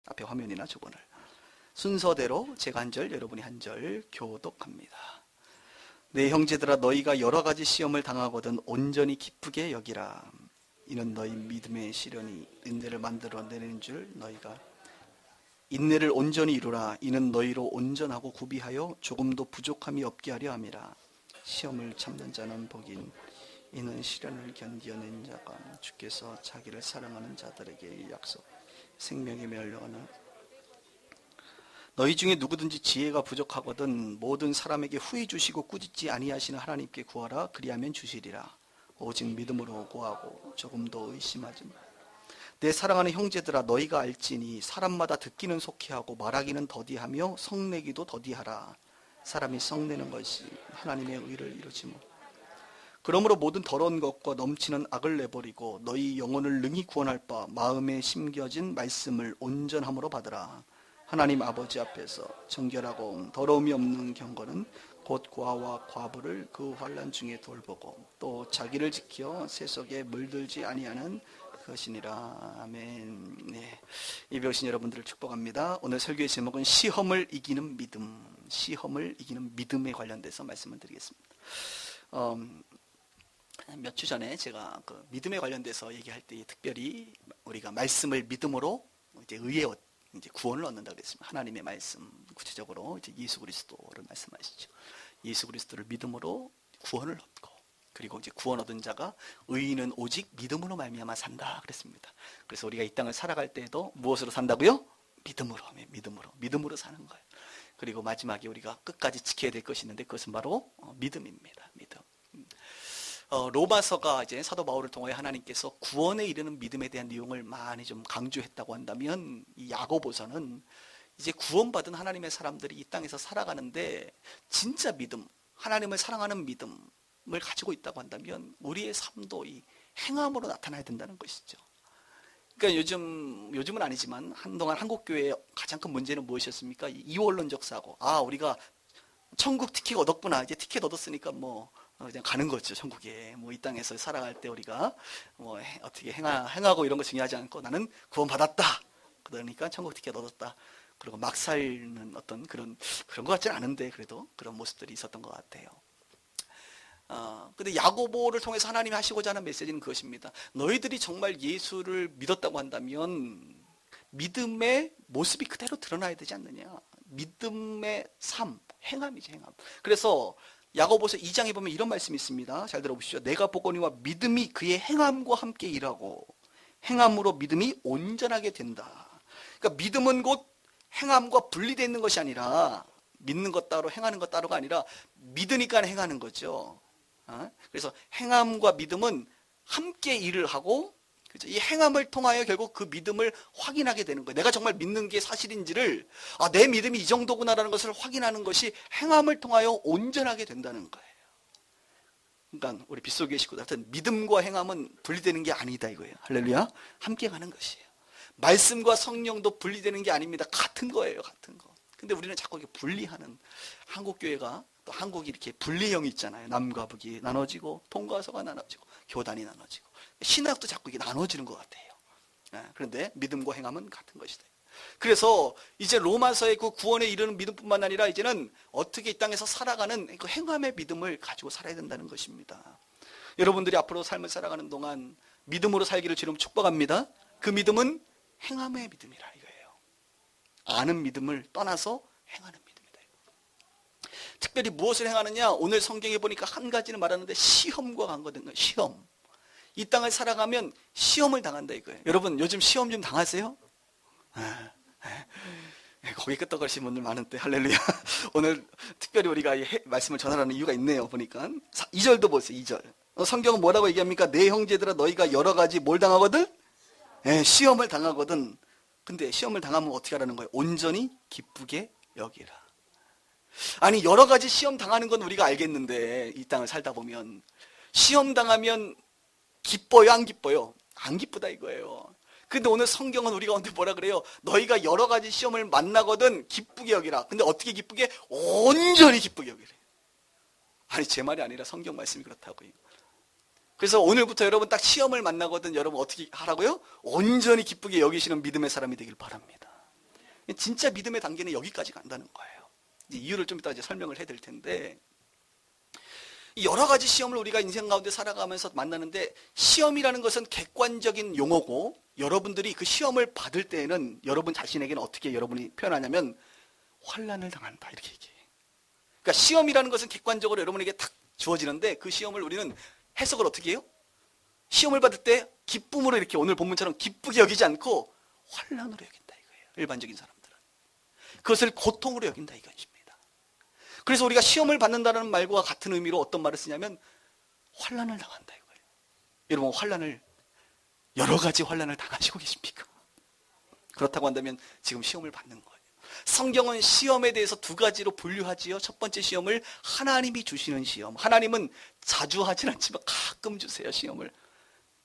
앞에 화면이나 저번을. 순서대로 제가 한 절, 여러분이 한 절 교독합니다. 내 형제들아, 너희가 여러 가지 시험을 당하거든 온전히 기쁘게 여기라. 이는 너희 믿음의 시련이 인내를 만들어내는 줄 너희가 인내를 온전히 이루라. 이는 너희로 온전하고 구비하여 조금도 부족함이 없게 하려 함이라. 시험을 참는 자는 복인. 이는 시련을 견디어낸 자가 주께서 자기를 사랑하는 자들에게 약속 생명의 멸류관을. 너희 중에 누구든지 지혜가 부족하거든 모든 사람에게 후히 주시고 꾸짖지 아니하시는 하나님께 구하라. 그리하면 주시리라. 오직 믿음으로 구하고 조금도 의심하지 마. 내 사랑하는 형제들아, 너희가 알지니 사람마다 듣기는 속히하고 말하기는 더디하며 성내기도 더디하라. 사람이 성내는 것이 하나님의 의를 이루지 못. 그러므로 모든 더러운 것과 넘치는 악을 내버리고 너희 영혼을 능히 구원할 바 마음에 심겨진 말씀을 온전함으로 받으라. 하나님 아버지 앞에서 정결하고 더러움이 없는 경건은 곧 고아와 과부를 그 환난 중에 돌보고 또 자기를 지켜 세속에 물들지 아니하는 것이니라. 아멘. 네, 예배 오신 여러분들을 축복합니다. 오늘 설교의 제목은 시험을 이기는 믿음, 시험을 이기는 믿음에 관련돼서 말씀을 드리겠습니다. 몇 주 전에 제가 그 믿음에 관련돼서 얘기할 때 특별히 우리가 말씀을 믿음으로 이제 의의 이제 구원을 얻는다 그랬습니다. 하나님의 말씀, 구체적으로 이제 예수 그리스도를 말씀하시죠. 예수 그리스도를 믿음으로 구원을 얻고, 그리고 이제 구원 얻은 자가 의인은 오직 믿음으로 말미암아 산다 그랬습니다. 그래서 우리가 이 땅을 살아갈 때에도 무엇으로 산다고요? 믿음으로 사는 거예요. 그리고 마지막에 우리가 끝까지 지켜야 될 것이 있는데 그것은 바로 믿음입니다. 믿음. 로마서가 이제 사도 바울을 통하여 하나님께서 구원에 이르는 믿음에 대한 내용을 많이 좀 강조했다고 한다면, 이 야고보서는 이제 구원받은 하나님의 사람들이 이 땅에서 살아가는데 진짜 믿음, 하나님을 사랑하는 믿음을 가지고 있다고 한다면 우리의 삶도 이 행함으로 나타나야 된다는 것이죠. 그러니까 요즘은 아니지만 한동안 한국교회의 가장 큰 문제는 무엇이었습니까? 이원론적 사고. 우리가 천국 티켓 얻었구나. 이제 티켓 얻었으니까 그냥 가는 거죠, 천국에. 이 땅에서 살아갈 때 우리가 어떻게 행하고 이런 거 중요하지 않고 나는 구원 받았다. 그러니까 천국 티켓 얻었다. 그리고 막 살는 어떤 그런 것 같지는 않은데 그래도 그런 모습들이 있었던 것 같아요. 근데 야고보를 통해서 하나님이 하시고자 하는 메시지는 그것입니다. 너희들이 정말 예수를 믿었다고 한다면 믿음의 모습이 그대로 드러나야 되지 않느냐. 믿음의 삶, 행함이지, 행함. 그래서 야고보서 2장에 보면 이런 말씀이 있습니다. 잘 들어보시죠. 내가 보거니와 믿음이 그의 행함과 함께 일하고 행함으로 믿음이 온전하게 된다. 그러니까 믿음은 곧 행함과 분리되어 있는 것이 아니라, 믿는 것 따로 행하는 것 따로가 아니라 믿으니까 행하는 거죠. 그래서 행함과 믿음은 함께 일을 하고, 그렇죠? 이 행함을 통하여 결국 그 믿음을 확인하게 되는 거예요. 내가 정말 믿는 게 사실인지를, 내 믿음이 이 정도구나라는 것을 확인하는 것이 행함을 통하여 온전하게 된다는 거예요. 그러니까 우리 빗속의 식구들 같은 믿음과 행함은 분리되는 게 아니다 이거예요. 할렐루야. 함께 가는 것이에요. 말씀과 성령도 분리되는 게 아닙니다. 같은 거예요. 같은 거. 근데 우리는 자꾸 이렇게 분리하는, 한국교회가 또 한국이 이렇게 분리형이 있잖아요. 남과 북이 나눠지고 동과 서가 나눠지고 교단이 나눠지고 신학도 자꾸 이게 나눠지는 것 같아요. 그런데 믿음과 행함은 같은 것이다. 그래서 이제 로마서의 그 구원에 이르는 믿음뿐만 아니라 이제는 어떻게 이 땅에서 살아가는 그 행함의 믿음을 가지고 살아야 된다는 것입니다. 여러분들이 앞으로 삶을 살아가는 동안 믿음으로 살기를 주님 축복합니다. 그 믿음은 행함의 믿음이라 이거예요. 아는 믿음을 떠나서 행하는 믿음이다. 특별히 무엇을 행하느냐? 오늘 성경에 보니까 한 가지는 말하는데 시험과 관계된 거예요. 시험. 이 땅을 살아가면 시험을 당한다 이거예요. 여러분 요즘 시험 좀 당하세요? 거기 끄떡거리시는 분들 많은데 할렐루야. 오늘 특별히 우리가 이 말씀을 전하라는 이유가 있네요. 보니까 2절도 보세요. 2절. 성경은 뭐라고 얘기합니까? 내 형제들아 너희가 여러 가지 뭘 당하거든? 시험을 당하거든. 근데 시험을 당하면 어떻게 하라는 거예요? 온전히 기쁘게 여기라. 아니 여러 가지 시험 당하는 건 우리가 알겠는데 이 땅을 살다 보면 시험 당하면 기뻐요? 안 기뻐요? 안 기쁘다 이거예요. 근데 오늘 성경은 우리 가운데 뭐라 그래요? 너희가 여러 가지 시험을 만나거든 기쁘게 여기라. 근데 어떻게 기쁘게? 온전히 기쁘게 여기래. 아니 제 말이 아니라 성경 말씀이 그렇다고요. 그래서 오늘부터 여러분 딱 시험을 만나거든 여러분 어떻게 하라고요? 온전히 기쁘게 여기시는 믿음의 사람이 되길 바랍니다. 진짜 믿음의 단계는 여기까지 간다는 거예요. 이제 이유를 좀 이따 이제 설명을 해드릴 텐데, 여러 가지 시험을 우리가 인생 가운데 살아가면서 만나는데, 시험이라는 것은 객관적인 용어고, 여러분들이 그 시험을 받을 때에는 여러분 자신에게는 어떻게 여러분이 표현하냐면 환난을 당한다 이렇게 얘기해요. 그러니까 시험이라는 것은 객관적으로 여러분에게 탁 주어지는데, 그 시험을 우리는 해석을 어떻게 해요? 시험을 받을 때 기쁨으로, 이렇게 오늘 본문처럼 기쁘게 여기지 않고 환난으로 여긴다 이거예요. 일반적인 사람들은 그것을 고통으로 여긴다 이것입니다. 그래서 우리가 시험을 받는다는 말과 같은 의미로 어떤 말을 쓰냐면 환난을 당한다 이거예요. 여러분, 환난을, 여러 가지 환난을 당하시고 계십니까? 그렇다고 한다면 지금 시험을 받는 거예요. 성경은 시험에 대해서 두 가지로 분류하지요. 첫 번째 시험을 하나님이 주시는 시험. 하나님은 자주 하진 않지만 가끔 주세요, 시험을.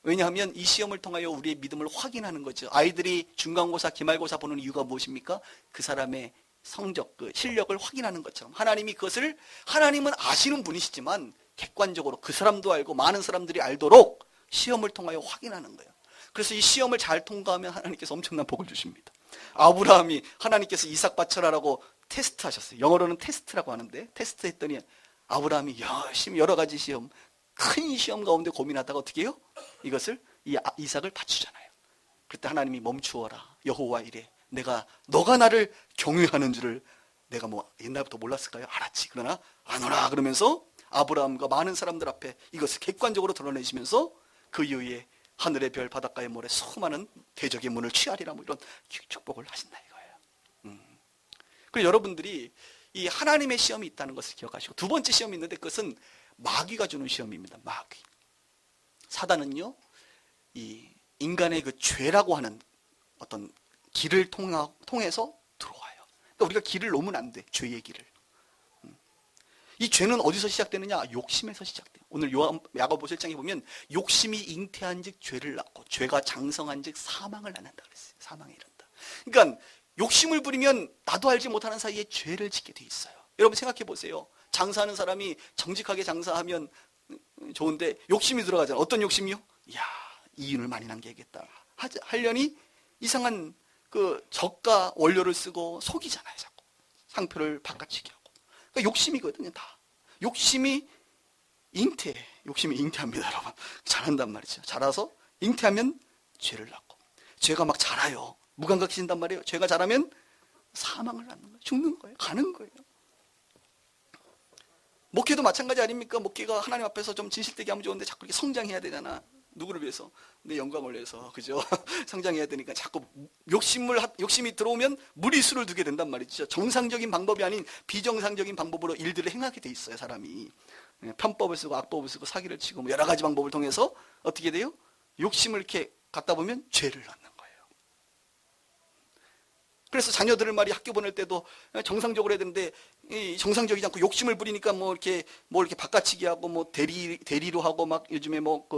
왜냐하면 이 시험을 통하여 우리의 믿음을 확인하는 거죠. 아이들이 중간고사, 기말고사 보는 이유가 무엇입니까? 그 사람의 성적, 그 실력을 확인하는 것처럼 하나님이 그것을, 하나님은 아시는 분이시지만 객관적으로 그 사람도 알고 많은 사람들이 알도록 시험을 통하여 확인하는 거예요. 그래서 이 시험을 잘 통과하면 하나님께서 엄청난 복을 주십니다. 아브라함이 하나님께서 이삭 바쳐라라고 테스트 하셨어요. 영어로는 테스트라고 하는데, 테스트 했더니 아브라함이 열심히 여러 가지 시험, 큰 시험 가운데 고민하다가 어떻게 해요? 이것을, 이삭을 바치잖아요. 그때 하나님이 멈추어라. 여호와 이래. 너가 나를 경외하는 줄을 내가 뭐 옛날부터 몰랐을까요? 알았지. 그러나 안 오라. 그러면서 아브라함과 많은 사람들 앞에 이것을 객관적으로 드러내시면서 그 이후에 하늘의 별, 바닷가의 모래, 수많은 대적의 문을 취하리라, 뭐 이런 축복을 하신다 이거예요. 그리고 여러분들이 이 하나님의 시험이 있다는 것을 기억하시고, 두 번째 시험이 있는데 그것은 마귀가 주는 시험입니다. 마귀. 사단은요, 이 인간의 그 죄라고 하는 어떤 길을 통해서 들어와요. 그러니까 우리가 길을 놓으면 안 돼. 죄의 길을. 이 죄는 어디서 시작되느냐? 욕심에서 시작돼요. 오늘 야고보 1장에 보면 욕심이 잉태한즉 죄를 낳고 죄가 장성한즉 사망을 낳는다 그랬어요. 사망에 이른다. 그러니까 욕심을 부리면 나도 알지 못하는 사이에 죄를 짓게 돼 있어요. 여러분 생각해 보세요. 장사하는 사람이 정직하게 장사하면 좋은데 욕심이 들어가잖아요. 어떤 욕심이요? 야, 이윤을 많이 남겨야겠다. 하려니 이상한 그 저가 원료를 쓰고 속이잖아요. 자꾸 상표를 바꿔치기 하고. 그러니까 욕심이거든요. 다 욕심이 잉태합니다. 여러분 자란단 말이죠. 자라서 잉태하면 죄를 낳고, 죄가 막 자라요. 무감각해진단 말이에요. 죄가 자라면 사망을 낳는 거예요. 죽는 거예요. 가는 거예요. 목회도 마찬가지 아닙니까? 목회가 하나님 앞에서 좀 진실되게 하면 좋은데 자꾸 이렇게 성장해야 되잖아. 누구를 위해서? 내 영광을 위해서. 그죠? 성장해야 되니까 자꾸 욕심이 들어오면 무리수를 두게 된단 말이죠. 정상적인 방법이 아닌 비정상적인 방법으로 일들을 행하게 돼 있어요, 사람이. 편법을 쓰고 악법을 쓰고 사기를 치고 뭐 여러 가지 방법을 통해서 어떻게 돼요? 욕심을 이렇게 갖다 보면 죄를 낳는 거예요. 그래서 자녀들을 말이 학교 보낼 때도 정상적으로 해야 되는데 정상적이지 않고 욕심을 부리니까 뭐 이렇게 바꿔치기 하고 뭐 대리로 하고 막 요즘에 뭐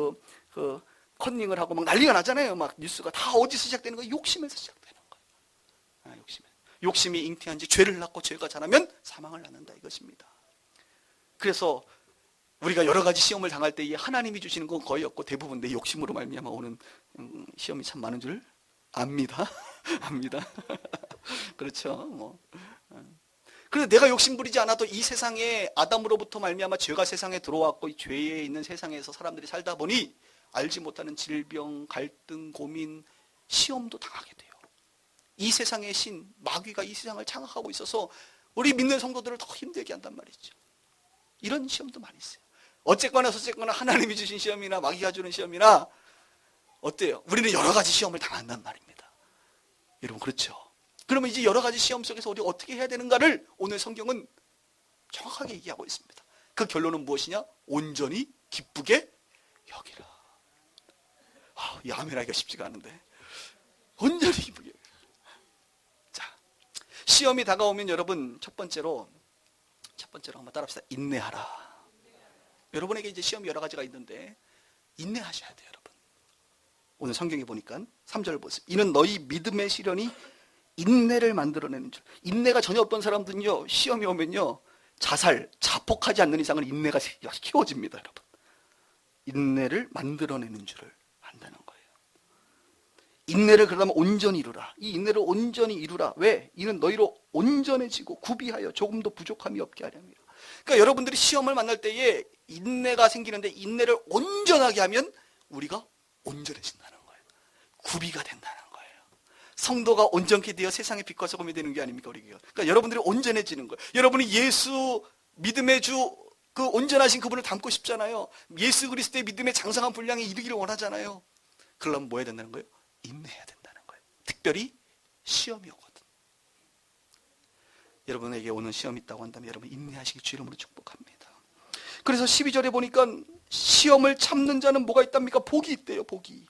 그 컨닝을 하고 막 난리가 나잖아요. 막 뉴스가 다 어디서 시작되는 거예요? 욕심에서 시작되는 거예요. 욕심이 잉태한지 죄를 낳고 죄가 자라면 사망을 낳는다 이것입니다. 그래서 우리가 여러 가지 시험을 당할 때 이 하나님이 주시는 건 거의 없고 대부분 내 욕심으로 말미암아 오는 시험이 참 많은 줄 압니다. 압니다. 그렇죠. 뭐. 그래서 내가 욕심 부리지 않아도 이 세상에 아담으로부터 말미암아 죄가 세상에 들어왔고 이 죄에 있는 세상에서 사람들이 살다 보니 알지 못하는 질병, 갈등, 고민, 시험도 당하게 돼요. 이 세상의 신, 마귀가 이 세상을 장악하고 있어서 우리 믿는 성도들을 더 힘들게 한단 말이죠. 이런 시험도 많이 있어요. 어쨌거나 저쨌거나 하나님이 주신 시험이나 마귀가 주는 시험이나 어때요? 우리는 여러 가지 시험을 당한단 말입니다. 여러분 그렇죠? 그러면 이제 여러 가지 시험 속에서 우리가 어떻게 해야 되는가를 오늘 성경은 정확하게 얘기하고 있습니다. 그 결론은 무엇이냐? 온전히 기쁘게 여기라. 이 아멘하기가 쉽지가 않은데 온전히 기쁘게 여기라. 자, 시험이 다가오면 여러분 첫 번째로 한번 따라합시다. 인내하라. 여러분에게 이제 시험이 여러 가지가 있는데 인내하셔야 돼요, 여러분. 오늘 성경에 보니까 3절을 보세요. 이는 너희 믿음의 시련이 인내를 만들어내는 줄. 인내가 전혀 없던 사람들은요, 시험이 오면요, 자폭하지 않는 이상은 인내가 키워집니다, 여러분. 인내를 만들어내는 줄을 안다는 거예요. 인내를 그러면 온전히 이루라. 이 인내를 온전히 이루라. 왜? 이는 너희로 온전해지고 구비하여 조금도 부족함이 없게 하렵니다. 그러니까 여러분들이 시험을 만날 때에 인내가 생기는데 인내를 온전하게 하면 우리가 온전해진다는 거예요. 구비가 된다는 거예요. 성도가 온전케 되어 세상의 빛과 소금이 되는 게 아닙니까, 우리가? 그러니까 여러분들이 온전해지는 거예요. 여러분이 예수 믿음의 주 그 온전하신 그분을 닮고 싶잖아요. 예수 그리스도의 믿음의 장성한 분량에 이르기를 원하잖아요. 그러려면 뭐 해야 된다는 거예요? 인내해야 된다는 거예요. 특별히 시험이 오거든. 여러분에게 오는 시험이 있다고 한다면 여러분 인내하시기 주 이름으로 축복합니다. 그래서 12절에 보니까 시험을 참는 자는 뭐가 있답니까? 복이 있대요. 복이.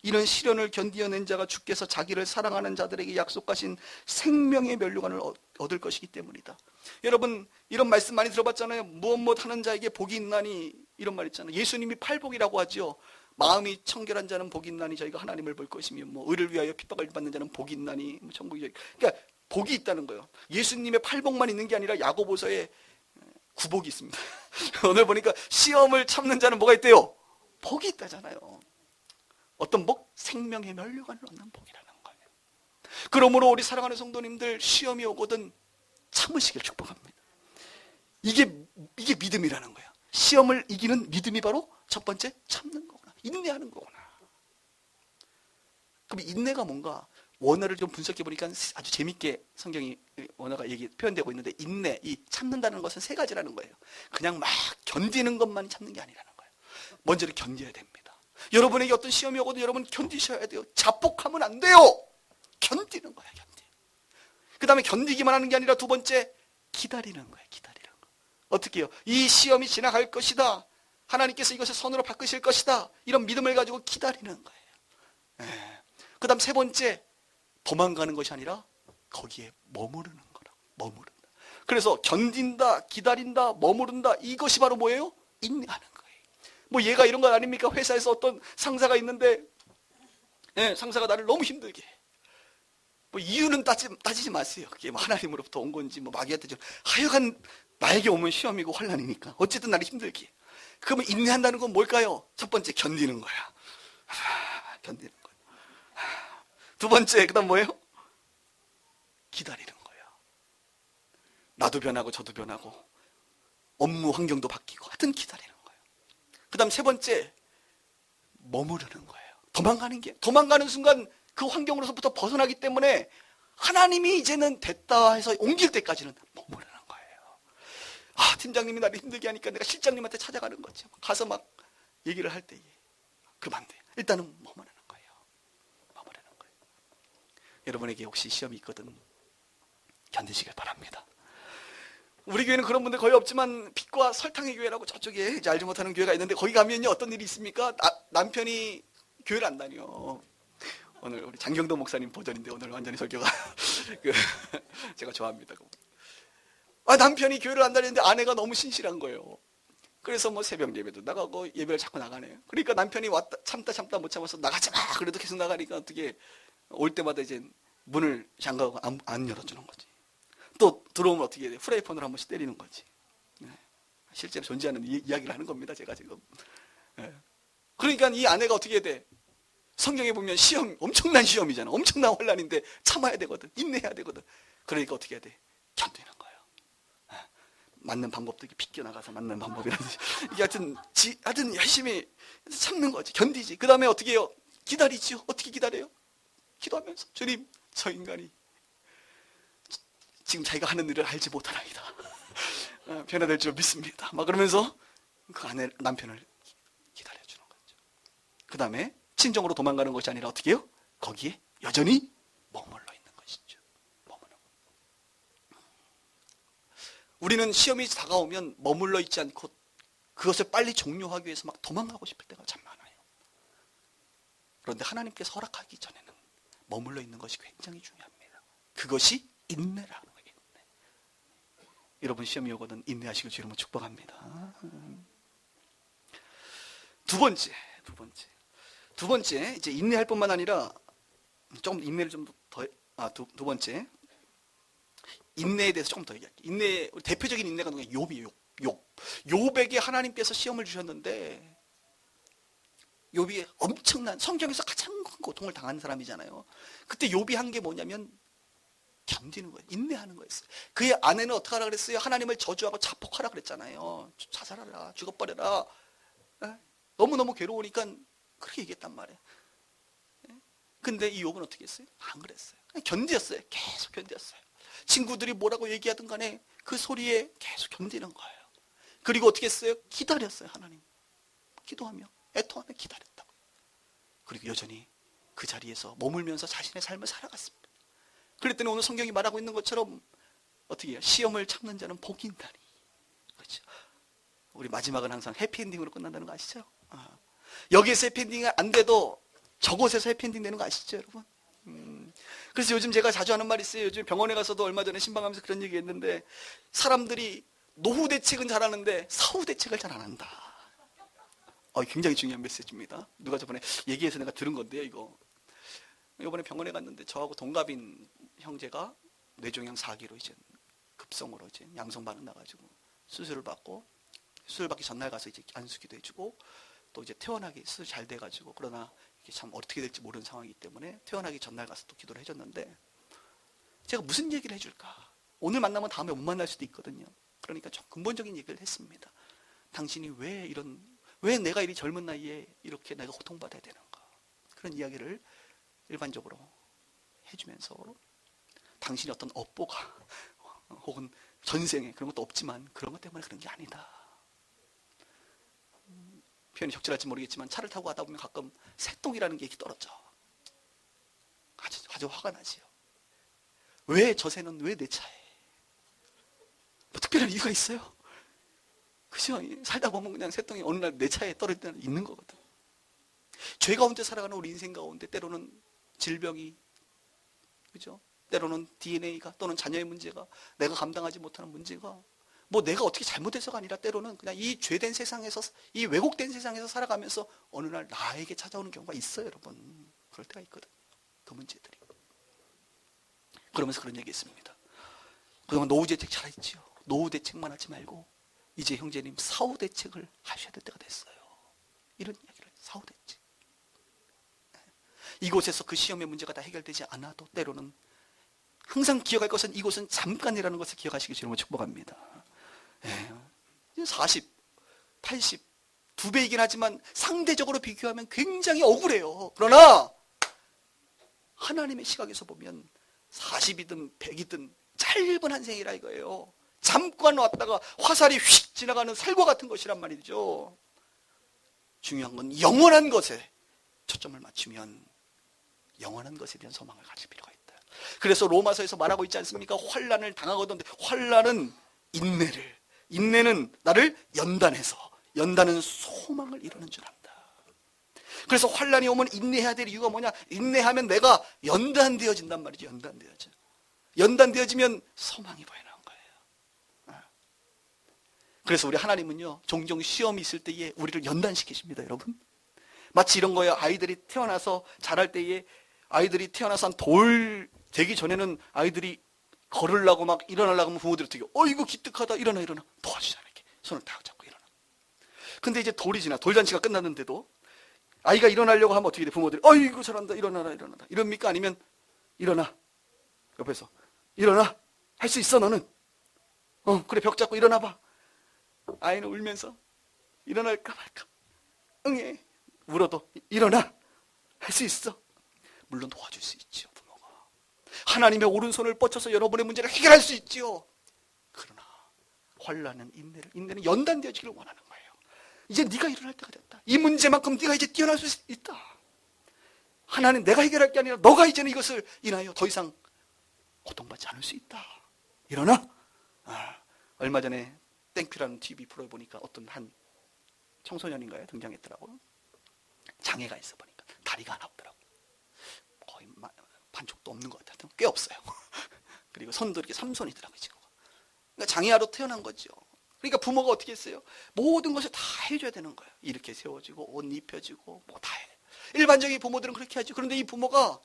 이런 시련을 견디어낸 자가 주께서 자기를 사랑하는 자들에게 약속하신 생명의 면류관을 얻을 것이기 때문이다. 여러분 이런 말씀 많이 들어봤잖아요. 무엇 하는 자에게 복이 있나니, 이런 말 있잖아요. 예수님이 팔복이라고 하죠. 마음이 청결한 자는 복이 있나니 저희가 하나님을 볼 것이며, 의를 위하여 핍박을 받는 자는 복이 있나니 천국이. 그러니까 복이 있다는 거예요. 예수님의 팔복만 있는 게 아니라 야고보서에 구복이 있습니다. 오늘 보니까 시험을 참는 자는 뭐가 있대요? 복이 있다잖아요. 어떤 복? 생명의 면류관을 얻는 복이라는 거예요. 그러므로 우리 사랑하는 성도님들, 시험이 오거든 참으시길 축복합니다. 이게 믿음이라는 거예요. 시험을 이기는 믿음이 바로 첫 번째 참는 거구나. 인내하는 거구나. 그럼 인내가 뭔가? 원어를 좀 분석해 보니까 아주 재밌게 성경이 원어가 표현되고 있는데, 인내, 이 참는다는 것은 세 가지라는 거예요. 그냥 막 견디는 것만 참는 게 아니라는 거예요. 먼저는 견뎌야 됩니다. 여러분에게 어떤 시험이 오거든 여러분 견디셔야 돼요. 자폭하면 안 돼요. 견디는 거야, 그 다음에 견디기만 하는 게 아니라 두 번째, 기다리는 거예요. 기다리는 거. 어떻게 해요? 이 시험이 지나갈 것이다. 하나님께서 이것을 선으로 바꾸실 것이다. 이런 믿음을 가지고 기다리는 거예요. 그 다음 세 번째, 도망가는 것이 아니라 거기에 머무르는 거라고. 머무른다. 그래서 견딘다, 기다린다, 머무른다. 이것이 바로 뭐예요? 인내하는 거예요. 얘가 이런 건 아닙니까? 회사에서 어떤 상사가 있는데, 상사가 나를 너무 힘들게 해. 이유는 따지지 마세요. 그게 하나님으로부터 온 건지 마귀한테 좀, 하여간 나에게 오면 시험이고 환난이니까 어쨌든 나를 힘들게 해. 그러면 인내한다는 건 뭘까요? 첫 번째, 견디는 거야. 견디는 거야. 두 번째, 그 다음 뭐예요? 기다리는 거예요. 나도 변하고 저도 변하고 업무 환경도 바뀌고 하여튼 기다리는 거예요. 그 다음 세 번째, 머무르는 거예요. 도망가는 순간 그 환경으로부터 벗어나기 때문에 하나님이 이제는 됐다 해서 옮길 때까지는 머무르는 거예요. 팀장님이 나를 힘들게 하니까 내가 실장님한테 찾아가는 거죠. 가서 막 얘기를 할 때에 그러면 안 돼요. 일단은 머무르는 거예요. 머무르는 거예요. 여러분에게 혹시 시험이 있거든 견디시길 바랍니다. 우리 교회는 그런 분들 거의 없지만 빛과 설탕의 교회라고 저쪽에 이제 알지 못하는 교회가 있는데, 거기 가면요 어떤 일이 있습니까? 남편이 교회를 안 다녀. 오늘 우리 장경도 목사님 버전인데 오늘 완전히 설교가 제가 좋아합니다. 남편이 교회를 안 다니는데 아내가 너무 신실한 거예요. 그래서 새벽 예배도 나가고 예배를 자꾸 나가네요. 그러니까 남편이 참다 못 참아서 나가지 마. 그래도 계속 나가니까 어떻게 올 때마다 이제 문을 잠가고 안 열어주는 거지. 또 들어오면 어떻게 돼? 프라이팬으로 한 번씩 때리는 거지. 실제로 존재하는 이야기를 하는 겁니다, 제가 지금. 그러니까 이 아내가 어떻게 돼? 성경에 보면 시험, 엄청난 시험이잖아. 엄청난 혼란인데 참아야 되거든. 인내해야 되거든. 그러니까 어떻게 해야 돼? 견디는 거예요. 맞는 방법도 비껴나가서 맞는 방법이라든지. 이게 하여튼 열심히 참는 거지. 견디지. 그 다음에 어떻게 해요? 기다리지요. 어떻게 기다려요? 기도하면서, 주님, 저 인간이 지금 자기가 하는 일을 알지 못하나이다. 변화될 줄 믿습니다. 그러면서 그 남편을 기다려주는 거죠. 그 다음에 친정으로 도망가는 것이 아니라 어떻게 해요? 거기에 여전히 머물러 있는 것이죠. 우리는 시험이 다가오면 머물러 있지 않고 그것을 빨리 종료하기 위해서 막 도망가고 싶을 때가 참 많아요. 그런데 하나님께서 허락하기 전에는 머물러 있는 것이 굉장히 중요합니다. 그것이 인내라는 거예요. 인내. 여러분 시험이 오거든 인내하시고 주님을 축복합니다. 두 번째, 이제 인내할 뿐만 아니라 조금 인내를 좀 더, 두 번째, 인내에 대해서 조금 더 얘기할게요. 대표적인 인내가 누구예요? 욥이에요. 욥에게 하나님께서 시험을 주셨는데 욥이 엄청난 성경에서 가장 큰 고통을 당한 사람이잖아요. 그때 욥이 한 게 뭐냐면 견디는 거예요. 인내하는 거였어요. 그의 아내는 어떻게 하라 그랬어요? 하나님을 저주하고 자폭하라 그랬잖아요. 자살하라, 죽어버려라. 너무너무 괴로우니까 그렇게 얘기했단 말이에요. 근데 이 욥은 어떻게 했어요? 안 그랬어요. 그냥 견디었어요. 계속 견디었어요. 친구들이 뭐라고 얘기하든 간에 그 소리에 계속 견디는 거예요. 그리고 어떻게 했어요? 기다렸어요. 하나님 기도하며 애통하며 기다렸다고. 그리고 여전히 그 자리에서 머물면서 자신의 삶을 살아갔습니다. 그랬더니 오늘 성경이 말하고 있는 것처럼 어떻게 해요? 시험을 참는 자는 복이 있다니. 그렇죠? 우리 마지막은 항상 해피엔딩으로 끝난다는 거 아시죠? 여기에서 해피엔딩이 안 돼도 저곳에서 해피엔딩 되는 거 아시죠, 여러분? 그래서 요즘 제가 자주 하는 말이 있어요. 요즘 병원에 가서도 얼마 전에 신방하면서 그런 얘기 했는데, 사람들이 노후 대책은 잘하는데 사후 대책을 잘 안 한다. 굉장히 중요한 메시지입니다. 누가 저번에 얘기해서 내가 들은 건데요, 이거. 이번에 병원에 갔는데 저하고 동갑인 형제가 뇌종양 4기로 이제 급성으로 이제 양성 반응 나가지고 수술을 받고, 수술 받기 전날 가서 이제 안수기도 해주고, 또 이제 퇴원하기 수술 잘 돼가지고, 그러나 이게 참 어떻게 될지 모르는 상황이기 때문에 퇴원하기 전날 가서 또 기도를 해줬는데, 제가 무슨 얘기를 해줄까? 오늘 만나면 다음에 못 만날 수도 있거든요. 그러니까 좀 근본적인 얘기를 했습니다. 당신이 왜 내가 이 젊은 나이에 이렇게 내가 고통받아야 되는가? 그런 이야기를 일반적으로 해주면서, 당신이 어떤 업보가 혹은 전생에 그런 것도 없지만 그런 것 때문에 그런 게 아니다. 표현이 적절할지 모르겠지만 차를 타고 가다 보면 가끔 새똥이라는 게 이렇게 떨어져. 아주 화가 나지요. 왜 저 새는 왜 내 차에? 뭐 특별한 이유가 있어요? 그죠? 살다 보면 그냥 새똥이 어느 날 내 차에 떨어질 때는 있는 거거든. 죄 가운데 살아가는 우리 인생 가운데 때로는 질병이, 그죠? 때로는 DNA가, 또는 자녀의 문제가, 내가 감당하지 못하는 문제가, 뭐 내가 어떻게 잘못해서가 아니라 때로는 그냥 이 죄된 세상에서, 이 왜곡된 세상에서 살아가면서 어느 날 나에게 찾아오는 경우가 있어요, 여러분. 그럴 때가 있거든요. 그 문제들이. 그러면서 그런 얘기 했습니다. 그동안 노후 대책 잘했지요. 노후 대책만 하지 말고 이제 형제님 사후 대책을 하셔야 될 때가 됐어요. 이런 이야기를 해요. 사후 대책. 이곳에서 그 시험의 문제가 다 해결되지 않아도 때로는 항상 기억할 것은 이곳은 잠깐이라는 것을 기억하시기 주님을 축복합니다. 40, 80, 2배이긴 하지만 상대적으로 비교하면 굉장히 억울해요. 그러나 하나님의 시각에서 보면 40이든 100이든 짧은 한 생이라 이거예요. 잠깐 왔다가 화살이 휙 지나가는 살과 같은 것이란 말이죠. 중요한 건 영원한 것에 초점을 맞추면 영원한 것에 대한 소망을 가질 필요가 있다. 그래서 로마서에서 말하고 있지 않습니까? 환난을 당하거든. 환난은 인내를, 인내는 나를 연단해서, 연단은 소망을 이루는 줄 안다. 그래서 환난이 오면 인내해야 될 이유가 뭐냐? 인내하면 내가 연단되어진단 말이죠. 연단되어져. 연단되어지면 소망이 보이는 거예요. 그래서 우리 하나님은요, 종종 시험이 있을 때에 우리를 연단시키십니다, 여러분. 마치 이런 거예요. 아이들이 태어나서 자랄 때에, 아이들이 태어나서 한 돌 되기 전에는 아이들이 걸으려고 막 일어나려고 하면 부모들이 어떻게, 이거 기특하다, 일어나 도와주잖아. 이렇게 손을 딱 잡고 일어나. 근데 이제 돌잔치가 끝났는데도 아이가 일어나려고 하면 어떻게 돼? 부모들이 이거 잘한다, 일어나라. 이럽니까? 아니면 일어나, 옆에서 일어나, 할 수 있어 너는. 그래, 벽 잡고 일어나봐. 아이는 울면서 일어날까 말까 응해 울어도 일어나, 할 수 있어. 물론 도와줄 수 있지요, 부모가. 하나님의 오른손을 뻗쳐서 여러분의 문제를 해결할 수 있지요. 그러나 환난은 인내는 연단되어지기를 원하는 거예요. 이제 네가 일어날 때가 됐다. 이 문제만큼 네가 이제 뛰어날 수 있다. 하나님, 내가 해결할 게 아니라 너가 이제는 이것을 인하여 더 이상 고통받지 않을 수 있다. 일어나. 얼마 전에 땡큐라는 TV 프로에 보니까 어떤 한 청소년인가요? 등장했더라고요. 장애가 있어 보니까 다리가 하나 없더라고요. 거의 반쪽도 없는 것 같아요. 꽤 없어요. 그리고 손도 이렇게 3손이더라고요, 친구가. 그러니까 장애아로 태어난 거죠. 그러니까 부모가 어떻게 했어요? 모든 것을 다 해줘야 되는 거예요. 이렇게 세워지고 옷 입혀주고 뭐 다 해. 일반적인 부모들은 그렇게 하죠. 그런데 이 부모가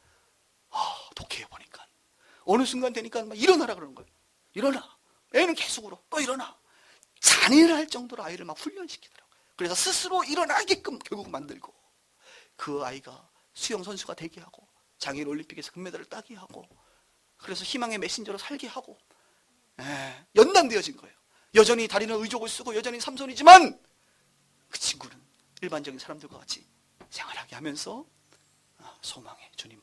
독해해 보니까 어느 순간 되니까 막 일어나라 그러는 거예요. 일어나. 애는 계속 울어. 또 일어나. 잔인할 정도로 아이를 막 훈련시키더라고요. 그래서 스스로 일어나게끔 결국 만들고. 그 아이가 수영 선수가 되게 하고 장애인 올림픽에서 금메달을 따게 하고 그래서 희망의 메신저로 살게 하고 연단되어진 거예요. 여전히 다리는 의족을 쓰고 여전히 삼손이지만 그 친구는 일반적인 사람들과 같이 생활하게 하면서 소망의 주님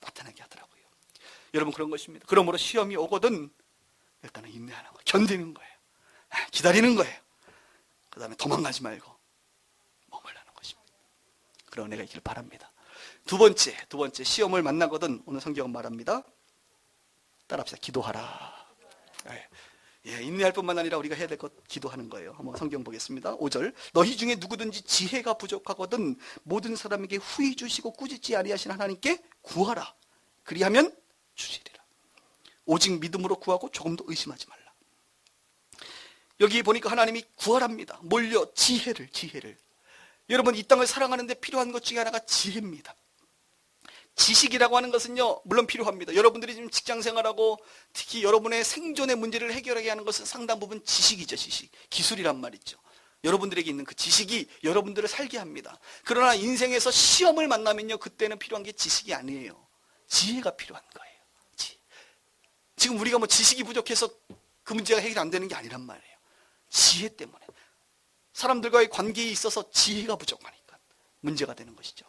나타나게 하더라고요. 여러분 그런 것입니다. 그러므로 시험이 오거든 일단은 인내하는 거예요. 견디는 거예요. 기다리는 거예요. 그 다음에 도망가지 말고 머물라는 것입니다. 그런 은혜가 있기를 바랍니다. 두 번째 시험을 만나거든 오늘 성경은 말합니다. 따라합시다. 기도하라. 인내할 뿐만 아니라 우리가 해야 될 것 기도하는 거예요. 한번 성경 보겠습니다. 5절 너희 중에 누구든지 지혜가 부족하거든 모든 사람에게 후히 주시고 꾸짖지 아니하신 하나님께 구하라. 그리하면 주시리라. 오직 믿음으로 구하고 조금도 의심하지 말라. 여기 보니까 하나님이 구하랍니다. 뭘요? 지혜를. 여러분 이 땅을 살아가는데 필요한 것 중에 하나가 지혜입니다. 지식이라고 하는 것은요 물론 필요합니다. 여러분들이 지금 직장생활하고 특히 여러분의 생존의 문제를 해결하게 하는 것은 상당 부분 지식이죠. 지식, 기술이란 말이죠. 여러분들에게 있는 그 지식이 여러분들을 살게 합니다. 그러나 인생에서 시험을 만나면요 그때는 필요한 게 지식이 아니에요. 지혜가 필요한 거예요. 지금 우리가 뭐 지식이 부족해서 그 문제가 해결 안 되는 게 아니란 말이에요. 지혜 때문에 사람들과의 관계에 있어서 지혜가 부족하니까 문제가 되는 것이죠.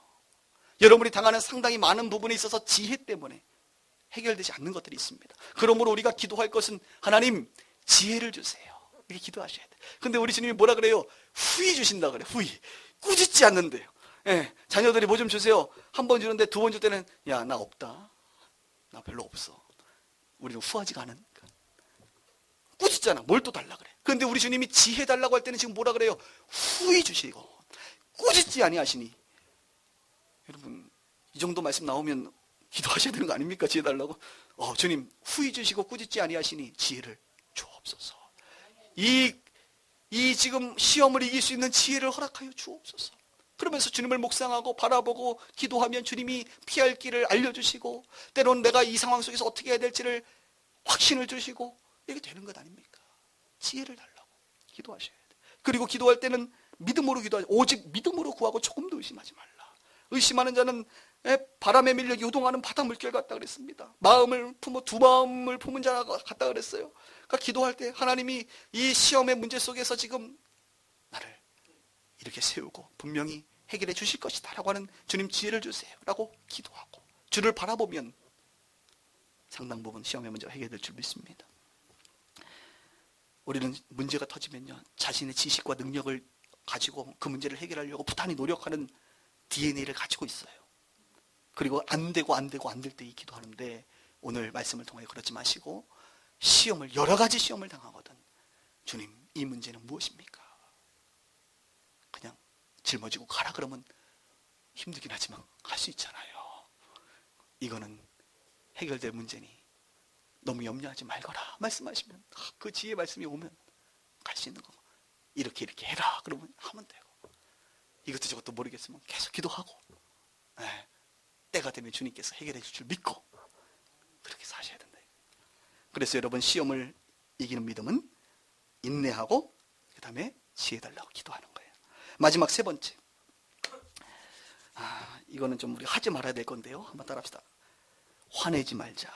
여러분이 당하는 상당히 많은 부분에 있어서 지혜 때문에 해결되지 않는 것들이 있습니다. 그러므로 우리가 기도할 것은 하나님 지혜를 주세요. 이렇게 기도하셔야 돼요. 근데 우리 주님이 뭐라 그래요? 후히 주신다 그래요. 후히. 꾸짖지 않는데요. 자녀들이 뭐 좀 주세요. 한 번 주는데 두 번 줄 때는 야, 나 없다. 나 별로 없어. 우리는 후하지가 않으니까. 꾸짖잖아. 뭘 또 달라 그래. 그런데 우리 주님이 지혜 달라고 할 때는 지금 뭐라 그래요? 후히 주시고 꾸짖지 아니하시니. 여러분 이 정도 말씀 나오면 기도하셔야 되는 거 아닙니까? 지혜 달라고. 주님 후히 주시고 꾸짖지 아니하시니 지혜를 주옵소서. 이 지금 시험을 이길 수 있는 지혜를 허락하여 주옵소서. 그러면서 주님을 묵상하고 바라보고 기도하면 주님이 피할 길을 알려주시고 때로는 내가 이 상황 속에서 어떻게 해야 될지를 확신을 주시고 이렇게 되는 것 아닙니까? 지혜를 달라고 기도하셔야 돼. 그리고 기도할 때는 믿음으로 기도하자. 오직 믿음으로 구하고 조금도 의심하지 말라. 의심하는 자는 바람에 밀려 요동하는 바다 물결 같다 그랬습니다. 두 마음을 품은 자 같다 그랬어요. 그러니까 기도할 때 하나님이 이 시험의 문제 속에서 지금 나를 이렇게 세우고 분명히 해결해 주실 것이다 라고 하는 주님 지혜를 주세요 라고 기도하고 주를 바라보면 상당 부분 시험의 문제가 해결될 줄 믿습니다. 우리는 문제가 터지면요 자신의 지식과 능력을 가지고 그 문제를 해결하려고 부단히 노력하는 DNA를 가지고 있어요. 그리고 안 되고 안 될 때 이 기도하는데 오늘 말씀을 통해 그러지 마시고 여러 가지 시험을 당하거든 주님 이 문제는 무엇입니까? 그냥 짊어지고 가라 그러면 힘들긴 하지만 할 수 있잖아요. 이거는 해결될 문제니 너무 염려하지 말거라 말씀하시면 그 지혜 말씀이 오면 갈 수 있는 거고 이렇게 해라 그러면 하면 되고 이것도 저것도 모르겠으면 계속 기도하고 때가 되면 주님께서 해결해 줄 줄 믿고 그렇게 사셔야 된다. 그래서 여러분 시험을 이기는 믿음은 인내하고 그 다음에 지혜 달라고 기도하는 거예요. 마지막 세 번째 이거는 좀 우리가 하지 말아야 될 건데요. 한번 따라합시다. 화내지 말자.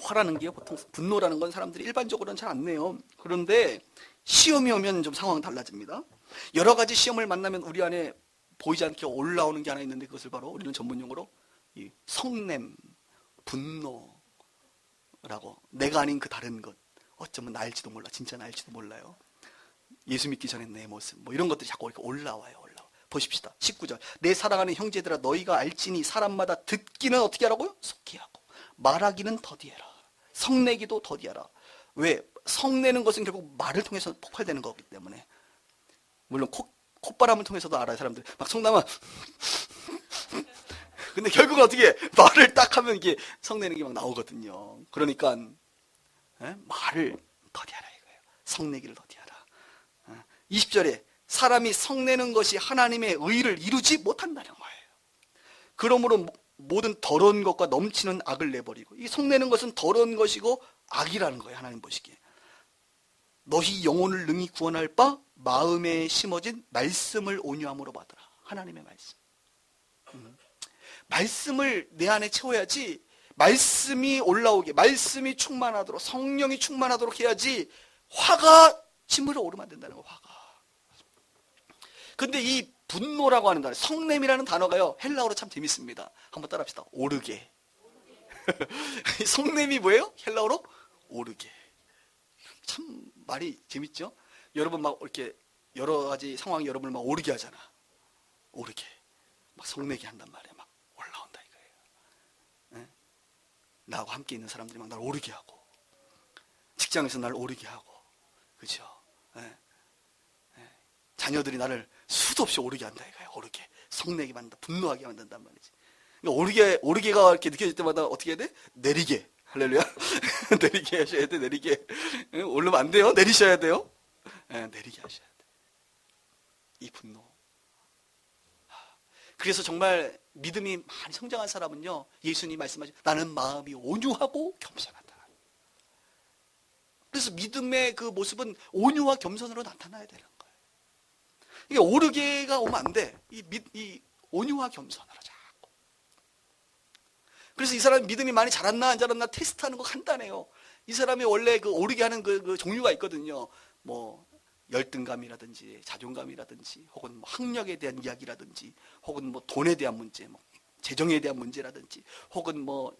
화라는 게요 보통 분노라는 건 사람들이 일반적으로는 잘 안 내요. 그런데 시험이 오면 좀 상황은 달라집니다. 여러 가지 시험을 만나면 우리 안에 보이지 않게 올라오는 게 하나 있는데 그것을 바로 우리는 전문용어로 이 성냄, 분노라고 내가 아닌 그 다른 것 어쩌면 나일지도 몰라 진짜 나일지도 몰라요. 예수 믿기 전에 내 모습 뭐 이런 것들이 자꾸 이렇게 올라와요. 보십시다. 19절 내 사랑하는 형제들아 너희가 알지니 사람마다 듣기는 어떻게 하라고요? 속히 하고 말하기는 더디해라. 성내기도 더디하라. 왜? 성내는 것은 결국 말을 통해서 폭발되는 거기 때문에 물론 콧바람을 통해서도 알아요. 사람들 막 성나면 근데 결국은 어떻게 말을 딱 하면 이게 성내는 게 막 나오거든요. 그러니까 말을 더디하라 이거예요. 성내기를 더디하라. 20절에 사람이 성내는 것이 하나님의 의를 이루지 못한다는 거예요. 그러므로 모든 더러운 것과 넘치는 악을 내버리고 이 성내는 것은 더러운 것이고 악이라는 거예요. 하나님 보시기에 너희 영혼을 능히 구원할 바 마음에 심어진 말씀을 온유함으로 받으라. 하나님의 말씀. 말씀을 내 안에 채워야지, 말씀이 올라오게, 말씀이 충만하도록, 성령이 충만하도록 해야지 화가 치밀어 오르면 안 된다는 거예요. 화가. 근데 이 분노라고 하는 단어, 성냄이라는 단어가요, 헬라어로 참 재밌습니다. 한번 따라합시다. 오르게. 성냄이 뭐예요? 헬라어로 오르게. 참 말이 재밌죠? 여러분 막 이렇게 여러 가지 상황이 여러분을 막 오르게 하잖아. 오르게. 막 성내게 한단 말이에요. 막 올라온다 이거예요. 네? 나하고 함께 있는 사람들이 막 날 오르게 하고, 직장에서 날 오르게 하고, 그죠? 네? 네. 자녀들이 나를 수도 없이 오르게 한다 이거예요. 오르게. 성내게 만든다. 분노하게 만든단 말이지. 그러니까 오르게가 이렇게 느껴질 때마다 어떻게 해야 돼? 내리게. 할렐루야. 내리게 하셔야 돼. 내리게. 오르면 안 돼요. 내리셔야 돼요. 네, 내리게 하셔야 돼. 이 분노. 그래서 정말 믿음이 많이 성장한 사람은요, 예수님이 말씀하신 나는 마음이 온유하고 겸손하다. 그래서 믿음의 그 모습은 온유와 겸손으로 나타나야 되는 거예요. 이게 오르게가 오면 안 돼. 이 온유와 겸손으로 자꾸. 그래서 이 사람이 믿음이 많이 자랐나 안 자랐나 테스트하는 거 간단해요. 이 사람이 원래 그 오르게 하는 그 종류가 있거든요. 뭐 열등감이라든지 자존감이라든지, 혹은 뭐 학력에 대한 이야기라든지, 혹은 뭐 돈에 대한 문제, 뭐 재정에 대한 문제라든지, 혹은 뭐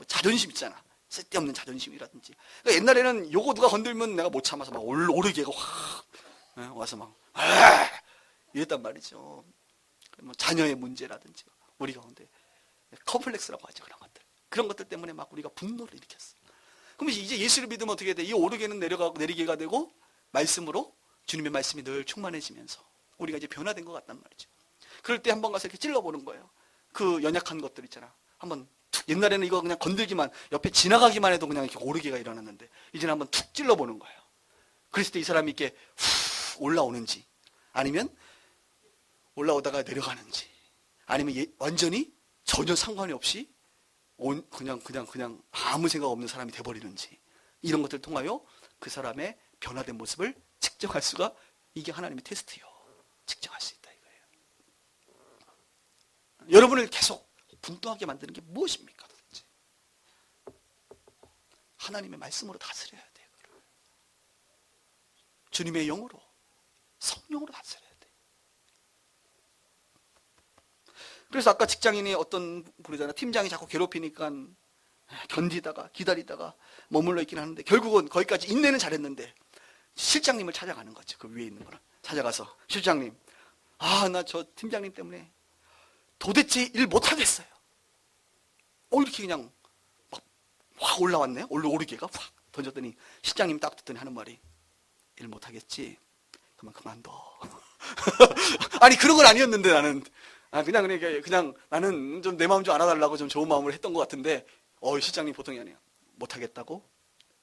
자존심 있잖아. 쓸데없는 자존심이라든지. 그러니까 옛날에는 요거 누가 건들면 내가 못 참아서 막 오르게가 확 와서 막 이랬단 말이죠. 뭐 자녀의 문제라든지, 우리 가운데 컴플렉스라고 하죠. 그런 것들 때문에 막 우리가 분노를 일으켰어. 그럼 이제 예수를 믿으면 어떻게 돼? 이 오르게는 내려가고 내리게가 되고, 말씀으로 주님의 말씀이 늘 충만해지면서 우리가 이제 변화된 것 같단 말이죠. 그럴 때 한번 가서 이렇게 찔러보는 거예요. 그 연약한 것들 있잖아. 한번 툭, 옛날에는 이거 그냥 건들기만, 옆에 지나가기만 해도 그냥 이렇게 오르게가 일어났는데, 이제는 한번 툭 찔러보는 거예요. 그랬을 때 이 사람이 이렇게 후 올라오는지, 아니면 올라오다가 내려가는지, 아니면 완전히 전혀 상관이 없이 그냥 아무 생각 없는 사람이 돼버리는지, 이런 것들을 통하여 그 사람의 변화된 모습을 측정할 수가, 이게 하나님의 테스트요. 측정할 수 있다 이거예요. 여러분을 계속 분노하게 만드는 게 무엇입니까 도대체? 하나님의 말씀으로 다스려야 돼요. 주님의 영으로, 성령으로 다스려야 돼. 그래서 아까 직장인이 어떤 부르잖아. 팀장이 자꾸 괴롭히니까 견디다가 기다리다가 머물러 있긴 하는데, 결국은 거기까지 인내는 잘했는데 실장님을 찾아가는 거죠. 그 위에 있는 거는 찾아가서, 실장님, 나 저 팀장님 때문에 도대체 일 못하겠어요. 이렇게 그냥 막 확 올라왔네요. 오르게가 확 던졌더니, 실장님이 딱 듣더니 하는 말이, 일 못하겠지? 그만 그만둬. 아니 그런 건 아니었는데, 나는 그냥 나는 좀 내 마음 좀 알아달라고 좀 좋은 마음을 했던 것 같은데, 실장님 보통이 아니에요. 못하겠다고?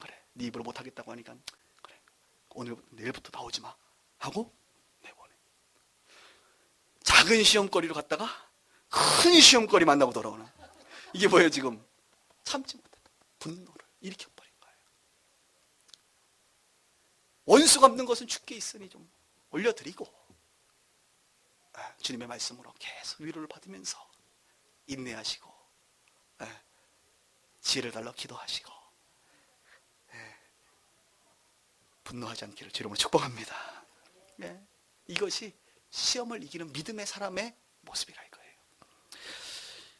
그래, 네 입으로 못하겠다고 하니까, 그래, 내일부터 나오지 마 하고 내보내. 작은 시험거리로 갔다가 큰 시험거리 만나고 돌아오는, 이게 뭐예요? 지금 참지 못했다 분노를 일으켜버린 거예요. 원수 갚는 것은 주께 있으니 좀 올려드리고, 주님의 말씀으로 계속 위로를 받으면서 인내하시고, 지혜를 달라 기도하시고, 분노하지 않기를 주님으로 축복합니다. 이것이 시험을 이기는 믿음의 사람의 모습이라 이거예요.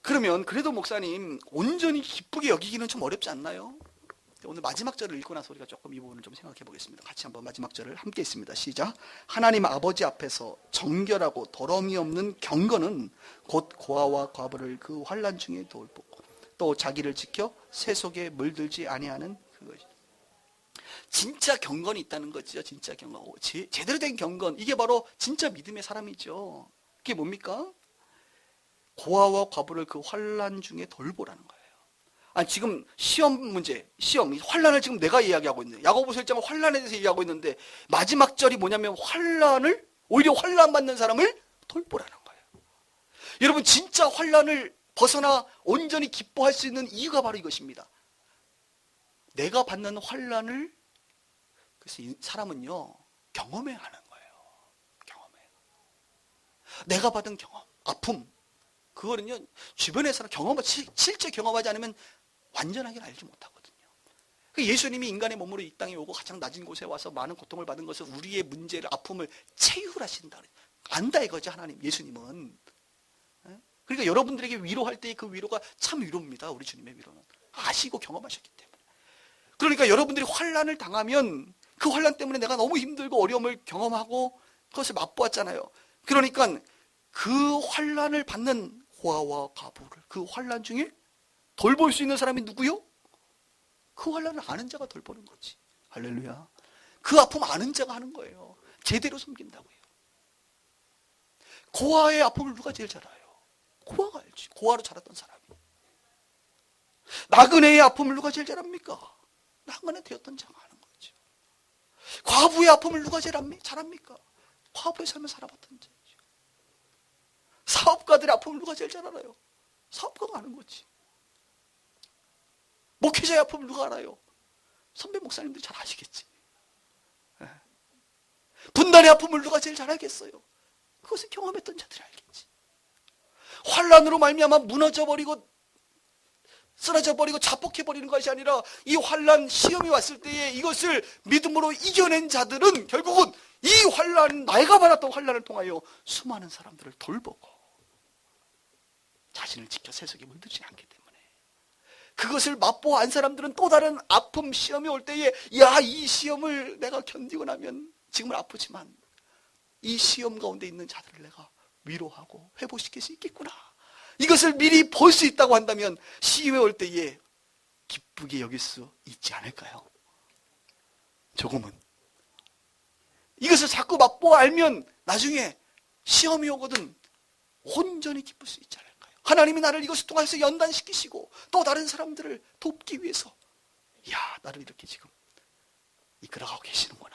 그러면 그래도 목사님, 온전히 기쁘게 여기기는 좀 어렵지 않나요? 오늘 마지막 절을 읽고 나서 우리가 조금 이 부분을 좀 생각해 보겠습니다. 같이 한번 마지막 절을 함께 읽습니다. 시작. 하나님 아버지 앞에서 정결하고 더러움이 없는 경건은 곧 고아와 과부를 그 환난 중에 돌보고, 또 자기를 지켜 새 속에 물들지 아니하는 그것이. 진짜 경건이 있다는 거죠. 진짜 경건, 제대로 된 경건, 이게 바로 진짜 믿음의 사람이죠. 그게 뭡니까? 고아와 과부를 그 환난 중에 돌보라는 거예요. 아니 지금 시험 문제, 환난을 지금 내가 이야기하고 있는데, 야고보서 1장은 환난에 대해서 얘기하고 있는데, 마지막 절이 뭐냐면 오히려 환난 받는 사람을 돌보라는 거예요. 여러분, 진짜 환난을 벗어나 온전히 기뻐할 수 있는 이유가 바로 이것입니다. 내가 받는 환난을, 그래서 이 사람은요 경험해야 하는 거예요. 내가 받은 경험, 아픔, 그거는요 주변에서는 실제 경험하지 않으면 완전하게 알지 못하거든요. 예수님이 인간의 몸으로 이 땅에 오고 가장 낮은 곳에 와서 많은 고통을 받은 것은 우리의 문제를, 아픔을 체휼하신다. 안다 이거죠, 하나님, 예수님은. 그러니까 여러분들에게 위로할 때 그 위로가 참 위로입니다. 우리 주님의 위로는 아시고 경험하셨기 때문에. 그러니까 여러분들이 환난을 당하면 그 환난 때문에 내가 너무 힘들고 어려움을 경험하고 그것을 맛보았잖아요. 그러니까 그 환난을 받는 고아와 과부를, 그 환난 중에 돌볼 수 있는 사람이 누구요? 그 환난을 아는 자가 돌보는 거지. 할렐루야. 그 아픔 아는 자가 하는 거예요. 제대로 섬긴다고요. 고아의 아픔을 누가 제일 잘 알아요? 고아가 알지. 고아로 자랐던 사람이. 나그네의 아픔을 누가 제일 잘 압니까? 나그네 되었던 자가 아는 거죠. 과부의 아픔을 누가 제일 잘 압니까? 과부의 삶을 살아봤던 자죠. 사업가들의 아픔을 누가 제일 잘 알아요? 사업가가 아는 거지. 목회자의 아픔을 누가 알아요? 선배 목사님들이 잘 아시겠지. 분단의 아픔을 누가 제일 잘 알겠어요? 그것을 경험했던 자들이 알겠지. 환난으로 말미암아 무너져버리고 쓰러져버리고 자폭해버리는 것이 아니라 이 환난, 시험이 왔을 때에 이것을 믿음으로 이겨낸 자들은 결국은 이 환난, 내가 받았던 환난을 통하여 수많은 사람들을 돌보고 자신을 지켜 세속에 물들지 않기 때문에, 그것을 맛보아 안 사람들은 또 다른 아픔, 시험이 올 때에 야, 이 시험을 내가 견디고 나면 지금은 아프지만 이 시험 가운데 있는 자들을 내가 위로하고 회복시킬 수 있겠구나, 이것을 미리 볼 수 있다고 한다면 시험이 올 때에 기쁘게 여길 수 있지 않을까요? 조금은. 이것을 자꾸 맛보아 알면 나중에 시험이 오거든 온전히 기쁠 수 있지 않을까요? 하나님이 나를 이것을 통해서 연단시키시고 또 다른 사람들을 돕기 위해서, 야, 나를 이렇게 지금 이끌어가고 계시는구나.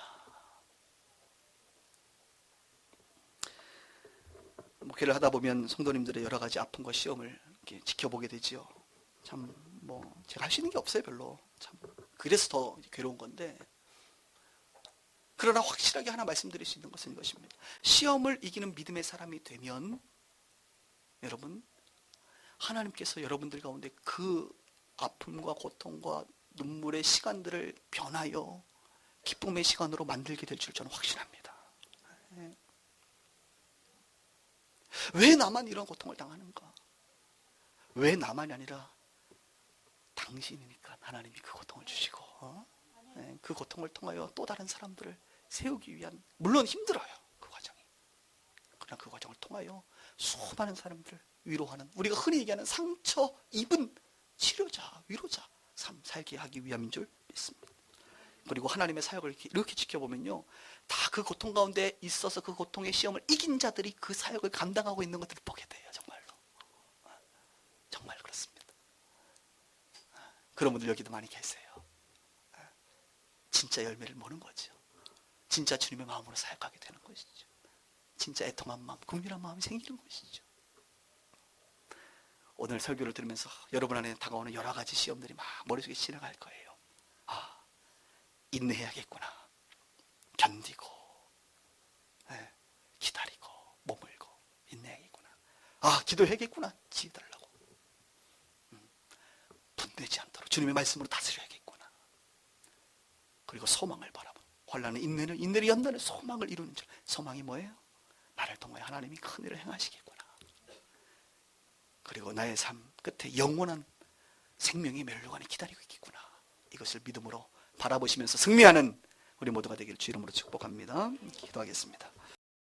목회를 하다 보면 성도님들의 여러 가지 아픔과 시험을 이렇게 지켜보게 되지요. 참 제가 할 수 있는 게 없어요, 별로. 참 그래서 더 괴로운 건데, 그러나 확실하게 하나 말씀드릴 수 있는 것은 이것입니다. 시험을 이기는 믿음의 사람이 되면 여러분, 하나님께서 여러분들 가운데 그 아픔과 고통과 눈물의 시간들을 변하여 기쁨의 시간으로 만들게 될 줄 저는 확신합니다. 왜 나만 이런 고통을 당하는가? 왜 나만이 아니라 당신이니까 하나님이 그 고통을 주시고, 그 고통을 통하여 또 다른 사람들을 세우기 위한, 물론 힘들어요, 그 과정이. 그러나 그 과정을 통하여 수많은 사람들을 위로하는, 우리가 흔히 얘기하는 상처 입은 치료자, 위로자 삶 살게 하기 위함인 줄 믿습니다. 그리고 하나님의 사역을 이렇게 지켜보면요, 다 그 고통 가운데 있어서 그 고통의 시험을 이긴 자들이 그 사역을 감당하고 있는 것들을 보게 돼요. 정말로. 정말 그렇습니다. 그런 분들 여기도 많이 계세요. 진짜 열매를 모는 거죠. 진짜 주님의 마음으로 사역하게 되는 것이죠. 진짜 애통한 마음, 긍휼한 마음이 생기는 것이죠. 오늘 설교를 들으면서 여러분 안에 다가오는 여러 가지 시험들이 막 머릿속에 지나갈 거예요. 아, 인내해야겠구나. 견디고, 기다리고, 머물고, 인내해야겠구나. 아, 기도해야겠구나. 지혜달라고. 분되지 않도록 주님의 말씀으로 다스려야겠구나. 그리고 소망을 바라본, 환난은 인내를 연단해 소망을 이루는 줄. 소망이 뭐예요? 나를 통해 하나님이 큰 일을 행하시겠구나. 그리고 나의 삶 끝에 영원한 생명의 멸류관이 기다리고 있겠구나. 이것을 믿음으로 바라보시면서 승리하는 우리 모두가 되기를 주 이름으로 축복합니다. 기도하겠습니다.